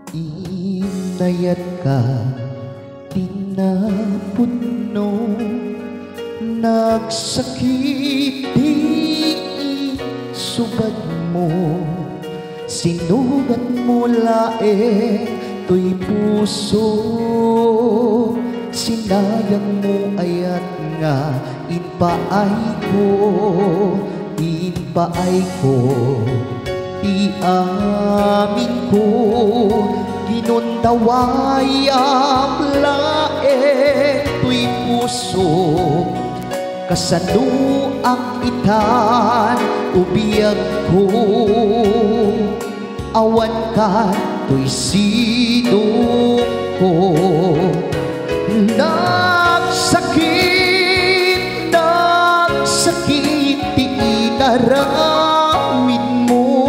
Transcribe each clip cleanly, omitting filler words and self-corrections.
Inayat ka, tinapudno, nagsakit di subad mo, sinugat mo lae to'y puso, sinayang mo ayat nga inpaay ko, ti amin ko, ginundaway ang lae to'y puso, kasano ang itan ubiyag ko, awan ka to'y sidong ko. Nagsakit ti inaramid mo,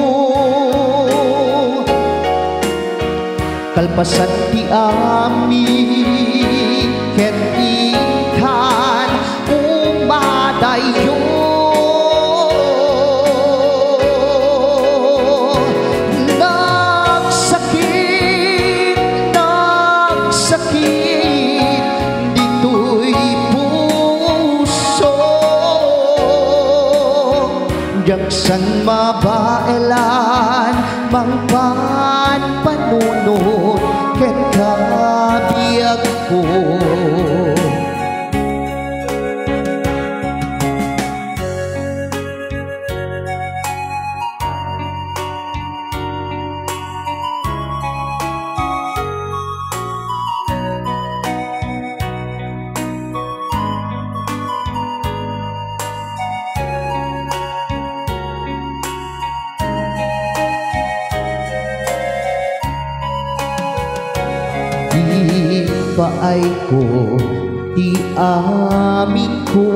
kalpasan ti amin ken ikan umadayo. Nagsakit dito'y puso, jaksan mabaelan mangpan panunod ken kabiyag ko. Paay ko, ti amin ko,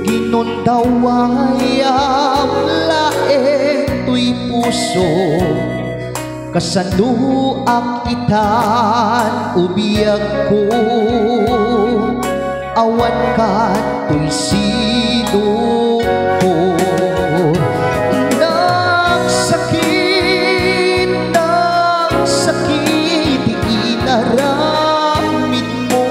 ginundaway ang lae to'y puso, kasano ang itan ubiyag ko, awan ka to'y sidong ko. Nagsakit ti inaramid mo,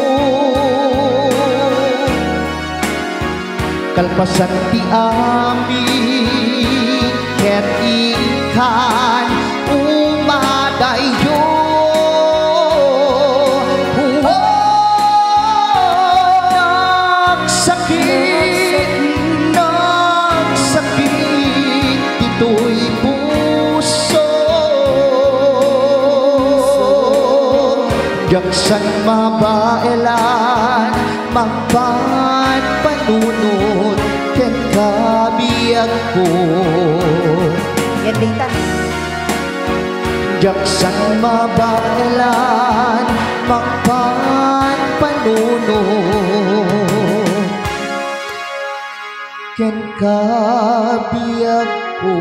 kalpasan ti amin ken ikan umadayo. Nagsakit dito'y puso, jaksan mabaelan mangpan panunod ken kabiyag ko. Gandita. Jaksan mabaelan mangpan panunod ken kabiyag ko.